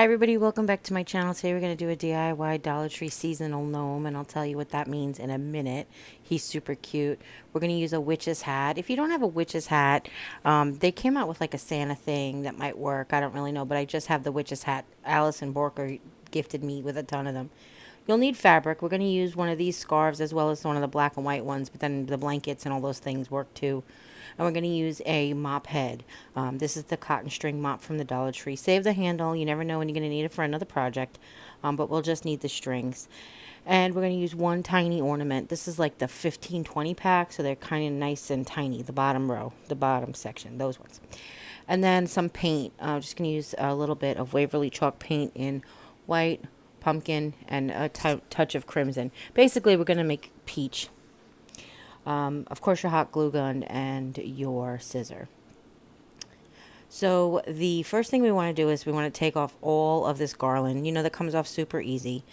Hi everybody, welcome back to my channel. Today we're going to do a DIY Dollar Tree seasonal gnome, and I'll tell you what that means in a minute. He's super cute. We're going to use a witch's hat. If you don't have a witch's hat, they came out with like a Santa thing that might work. I don't really know, but I just have the witch's hat. Allison Borker gifted me with a ton of them. You'll need fabric. We're going to use one of these scarves as well as one of the black and white ones, but then the blankets and all those things work too. And we're going to use a mop head. This is the cotton string mop from the Dollar Tree. Save the handle. You never know when you're going to need it for another project, but we'll just need the strings. And we're going to use one tiny ornament. This is like the 15-20 pack, so they're kind of nice and tiny. The bottom row, the bottom section, those ones. And then some paint. I'm just going to use a little bit of Waverly chalk paint in white, pumpkin, and a touch of crimson. Basically, we're going to make peach. Of course, your hot glue gun and your scissor. So the first thing we want to do is we want to take off all of this garland. You know, that comes off super easy.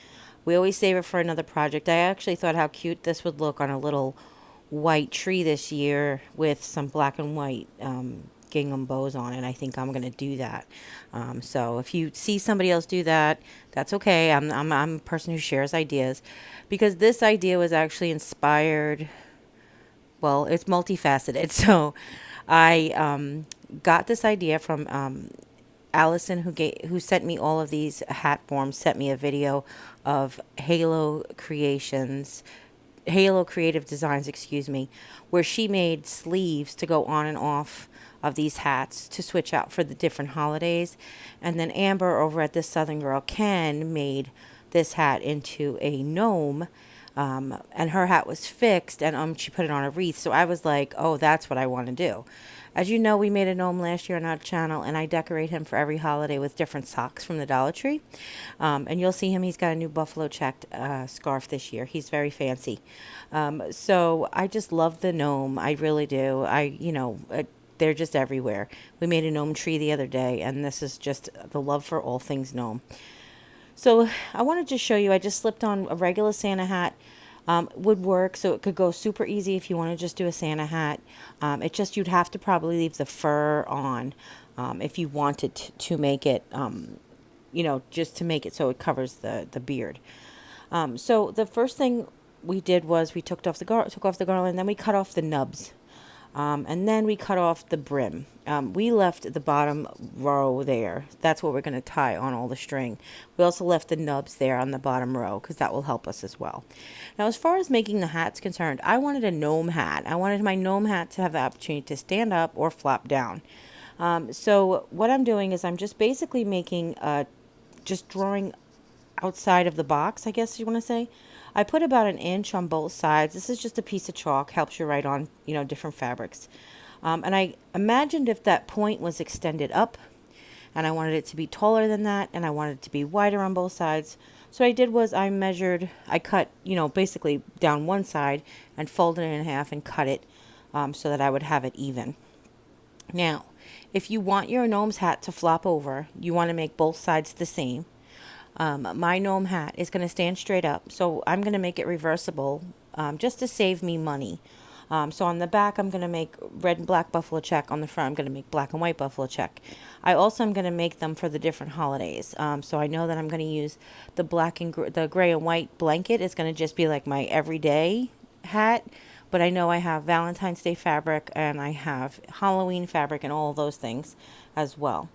We always save it for another project. I actually thought how cute this would look on a little white tree this year with some black and white gingham bows on it. I think I'm going to do that. So if you see somebody else do that, that's okay. I'm a person who shares ideas, because this idea was actually inspired. Well, it's multifaceted. So I got this idea from Allison, who sent me all of these hat forms, sent me a video of Halo Creative Designs, excuse me, where she made sleeves to go on and off of these hats to switch out for the different holidays. And then Amber over at This Southern Girl Ken made this hat into a gnome. And her hat was fixed, and she put it on a wreath. So I was like, oh, that's what I want to do. As you know, we made a gnome last year on our channel, and I decorate him for every holiday with different socks from the Dollar Tree. And you'll see him. He's got a new buffalo checked scarf this year. He's very fancy. So I just love the gnome. I really do. They're just everywhere. We made a gnome tree the other day, and this is just the love for all things gnome. So I wanted to show you, I just slipped on a regular Santa hat. Would work, so it could go super easy if you want to just do a Santa hat. You'd have to probably leave the fur on if you wanted to make it, just to make it so it covers the beard. So the first thing we did was we took off the garland, then we cut off the nubs. And then we cut off the brim. We left the bottom row there. That's what we're going to tie on all the string. We also left the nubs there on the bottom row because that will help us as well. Now, as far as making the hat's concerned, I wanted a gnome hat. I wanted my gnome hat to have the opportunity to stand up or flop down. So what I'm doing is I'm just basically making, just drawing outside of the box, I guess you want to say. I put about an inch on both sides. This is just a piece of chalk, helps you write on, different fabrics. And I imagined if that point was extended up, and I wanted it to be taller than that, and I wanted it to be wider on both sides. So what I did was I cut, basically down one side and folded it in half and cut it so that I would have it even. Now, if you want your gnome's hat to flop over, you want to make both sides the same. My gnome hat is going to stand straight up, so I'm going to make it reversible just to save me money. So on the back, I'm going to make red and black buffalo check. On the front, I'm going to make black and white buffalo check. I also am going to make them for the different holidays. So I know that I'm going to use the the gray and white blanket. It's going to just be like my everyday hat. But I know I have Valentine's Day fabric, and I have Halloween fabric, and all those things as well.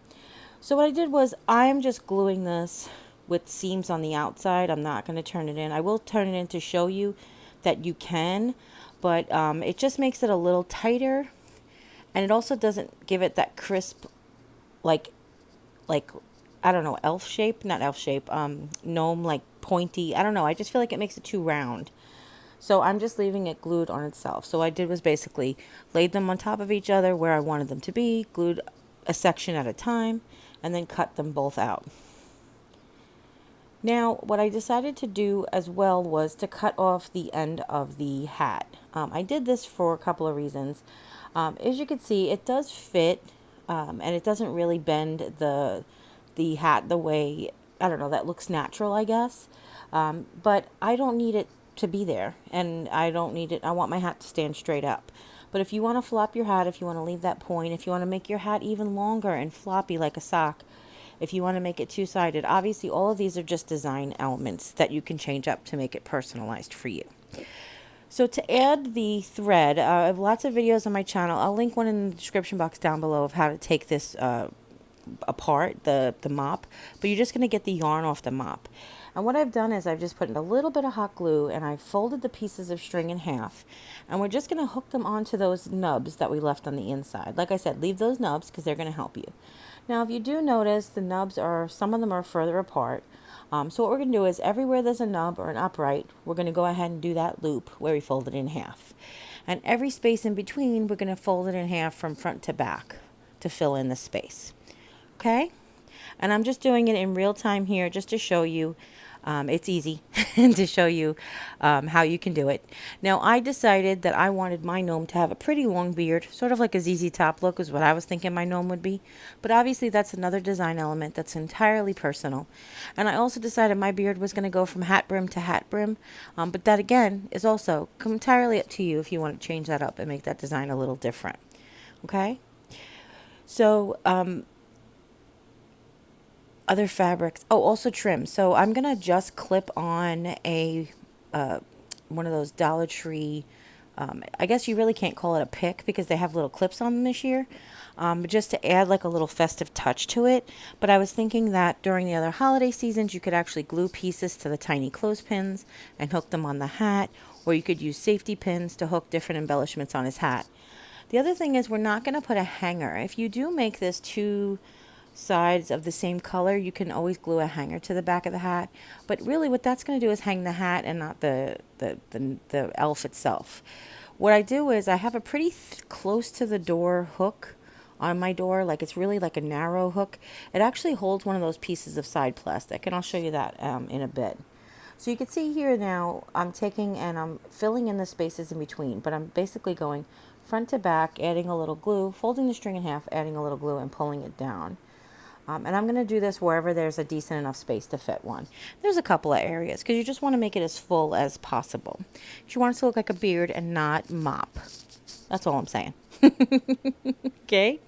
So what I did was I am just gluing this with seams on the outside. I'm not going to turn it in. I will turn it in to show you that you can, but it just makes it a little tighter, and it also doesn't give it that crisp, like I don't know, gnome, like pointy. I don't know. I just feel like it makes it too round. So I'm just leaving it glued on itself. So what I did was basically laid them on top of each other where I wanted them to be, glued a section at a time, and then cut them both out. Now, what I decided to do as well was to cut off the end of the hat. I did this for a couple of reasons. As you can see, it does fit, and it doesn't really bend the hat the way, I don't know, that looks natural, I guess. But I don't need it to be there, and I want my hat to stand straight up. But if you want to flop your hat, if you want to leave that point, if you want to make your hat even longer and floppy like a sock, If you want to make it two-sided, obviously all of these are just design elements that you can change up to make it personalized for you. So to add the thread, I have lots of videos on my channel. I'll link one in the description box down below of how to take this apart, the mop, but you're just going to get the yarn off the mop. And what I've done is I've just put in a little bit of hot glue and I folded the pieces of string in half, and we're just going to hook them onto those nubs that we left on the inside. Like I said, leave those nubs because they're going to help you. Now if you do notice, the nubs are, some of them are further apart. So what we're going to do is everywhere there's a nub or an upright, we're going to go ahead and do that loop where we fold it in half. And every space in between, we're going to fold it in half from front to back to fill in the space. Okay? And I'm just doing it in real time here just to show you. It's easy to show you how you can do it. Now, I decided that I wanted my gnome to have a pretty long beard, sort of like a ZZ Top look is what I was thinking my gnome would be. But obviously, that's another design element that's entirely personal. And I also decided my beard was going to go from hat brim to hat brim. But that, again, is also entirely up to you if you want to change that up and make that design a little different. Okay? So, other fabrics. Oh, also trim. So I'm going to just clip on a one of those Dollar Tree, I guess you really can't call it a pick because they have little clips on them this year, but just to add like a little festive touch to it. But I was thinking that during the other holiday seasons, you could actually glue pieces to the tiny clothespins and hook them on the hat, or you could use safety pins to hook different embellishments on his hat. The other thing is we're not going to put a hanger. If you do make this two sides of the same color, you can always glue a hanger to the back of the hat, but really what that's going to do is hang the hat and not the elf itself. What I do is I have a pretty close to the door hook on my door, like it's really like a narrow hook. It actually holds one of those pieces of side plastic, and I'll show you that in a bit. So you can see here now I'm taking and I'm filling in the spaces in between, but I'm basically going front to back, adding a little glue, folding the string in half, adding a little glue, and pulling it down. And I'm going to do this wherever there's a decent enough space to fit one. There's a couple of areas because you just want to make it as full as possible. You want it to look like a beard and not mop. That's all I'm saying. Okay?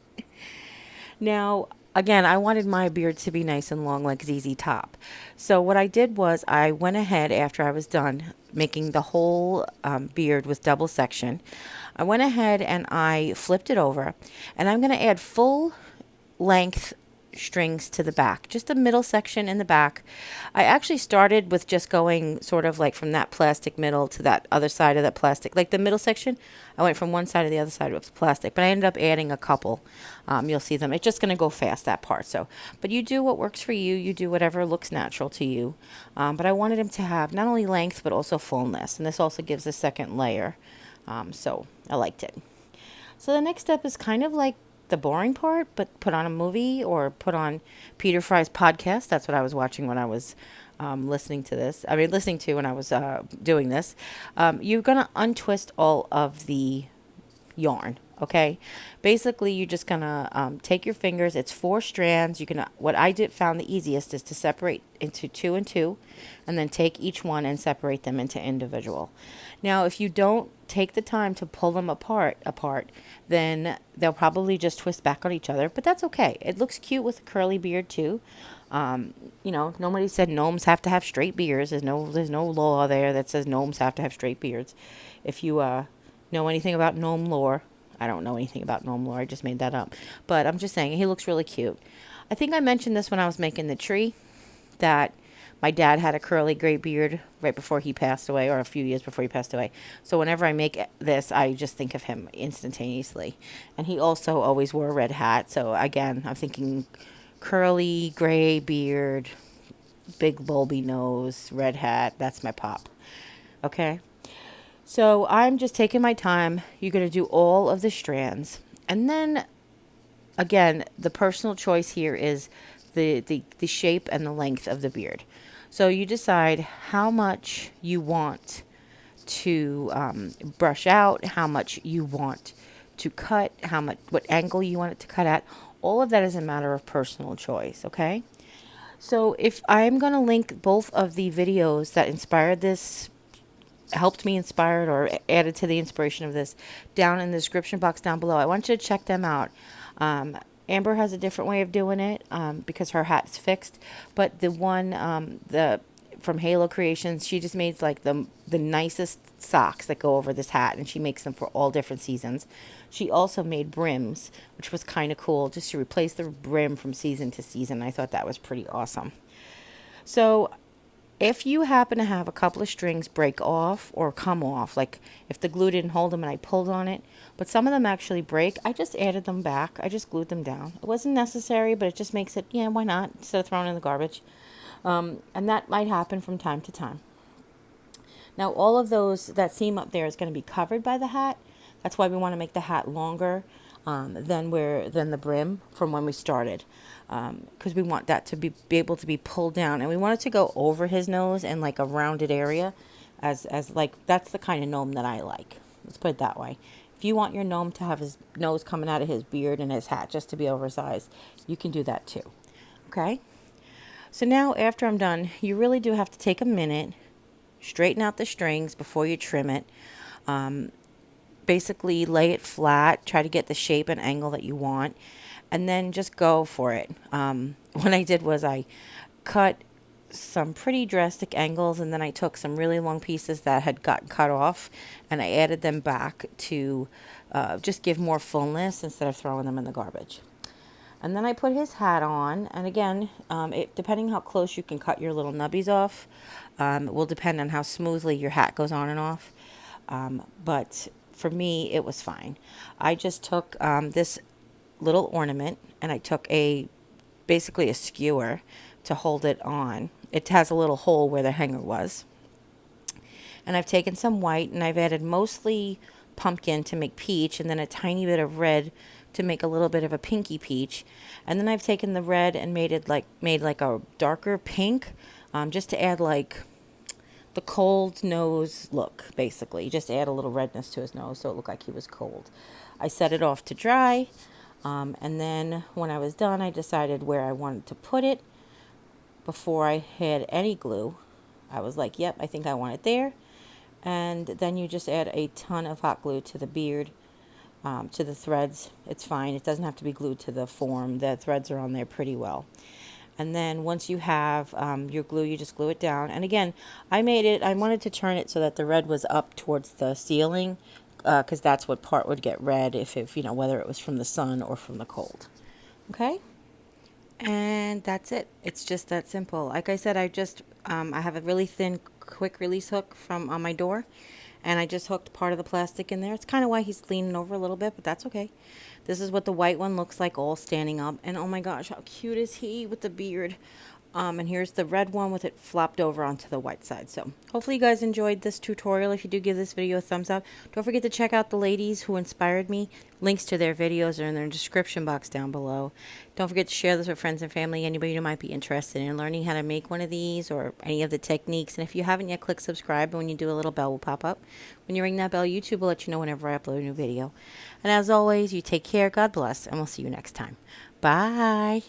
Now, again, I wanted my beard to be nice and long like ZZ Top. So what I did was I went ahead after I was done making the whole beard with double section. I went ahead and I flipped it over, and I'm going to add full length strings to the back, just the middle section in the back. I actually started with just going sort of like from that plastic middle to that other side of that plastic, like the middle section. I went from one side to the other side with plastic, but I ended up adding a couple. You'll see them. It's just going to go fast, that part. So, but you do what works for you. You do whatever looks natural to you. But I wanted him to have not only length, but also fullness. And this also gives a second layer. So I liked it. So the next step is kind of like the boring part, but put on a movie or put on Peter Fry's podcast. That's what I was watching when I was listening to when I was doing this. You're going to untwist all of the yarn. Okay, basically you're just gonna take your fingers. It's 4 strands. You can what I found the easiest is to separate into 2 and 2, and then take each one and separate them into individual. Now, if you don't take the time to pull them apart, then they'll probably just twist back on each other. But that's okay. It looks cute with a curly beard too. Nobody said gnomes have to have straight beards. There's no law there that says gnomes have to have straight beards. If you know anything about gnome lore. I don't know anything about gnome lore. I just made that up. But I'm just saying, he looks really cute. I think I mentioned this when I was making the tree, that my dad had a curly gray beard right before he passed away, or a few years before he passed away. So whenever I make this, I just think of him instantaneously. And he also always wore a red hat. So again, I'm thinking curly gray beard, big bulby nose, red hat. That's my pop. Okay? So I'm just taking my time. You're going to do all of the strands. And then, again, the personal choice here is the shape and the length of the beard. So you decide how much you want to brush out, how much you want to cut, what angle you want it to cut at. All of that is a matter of personal choice, okay? So if I'm going to link both of the videos that inspired this, helped me inspire it, or added to the inspiration of this down in the description box down below. I want you to check them out. Amber has a different way of doing it because her hat's fixed. But the one, the from Halo Creations, she just makes like the nicest socks that go over this hat, and she makes them for all different seasons. She also made brims, which was kind of cool, just to replace the brim from season to season. I thought that was pretty awesome. So if you happen to have a couple of strings break off or come off, like if the glue didn't hold them and I pulled on it, but some of them actually break, I just added them back. I just glued them down. It wasn't necessary, but it just makes it, yeah, why not? Instead of throwing it in the garbage. And that might happen from time to time. Now, all of those, that seam up there is going to be covered by the hat. That's why we want to make the hat longer than the brim from when we started, because we want that to be able to be pulled down, and we want it to go over his nose and like a rounded area, as like that's the kind of gnome that I like. Let's put it that way. If you want your gnome to have his nose coming out of his beard and his hat just to be oversized, you can do that too. Okay. So now after I'm done, you really do have to take a minute, straighten out the strings before you trim it. Basically lay it flat, try to get the shape and angle that you want, and then just go for it. What I did was I cut some pretty drastic angles, and then I took some really long pieces that had gotten cut off, and I added them back to just give more fullness instead of throwing them in the garbage. And then I put his hat on, and again, depending how close you can cut your little nubbies off, it will depend on how smoothly your hat goes on and off. But for me, it was fine. I just took this little ornament, and I took basically a skewer to hold it on. It has a little hole where the hanger was. And I've taken some white, and I've added mostly pumpkin to make peach, and then a tiny bit of red to make a little bit of a pinky peach. And then I've taken the red and made like a darker pink, just to add like the cold nose look, basically. Just add a little redness to his nose so it looked like he was cold. I set it off to dry, and then when I was done, I decided where I wanted to put it before I had any glue. I was like, yep, I think I want it there. And then you just add a ton of hot glue to the beard, to the threads. It's fine. It doesn't have to be glued to the form. The threads are on there pretty well. And then once you have your glue, you just glue it down. And again, I wanted to turn it so that the red was up towards the ceiling, because that's what part would get red if whether it was from the sun or from the cold. Okay? And that's it. It's just that simple. Like I said, I have a really thin quick release hook from on my door, and I just hooked part of the plastic in there. It's kind of why he's leaning over a little bit, but that's okay. This is what the white one looks like, all standing up, and oh my gosh, how cute is he with the beard. And here's the red one with it flopped over onto the white side. So hopefully you guys enjoyed this tutorial. If you do, give this video a thumbs up. Don't forget to check out the ladies who inspired me. Links to their videos are in their description box down below. Don't forget to share this with friends and family, anybody who might be interested in learning how to make one of these or any of the techniques. And if you haven't yet, click subscribe, and when you do, a little bell will pop up. When you ring that bell, YouTube will let you know whenever I upload a new video. And as always, you take care, God bless, and we'll see you next time. Bye.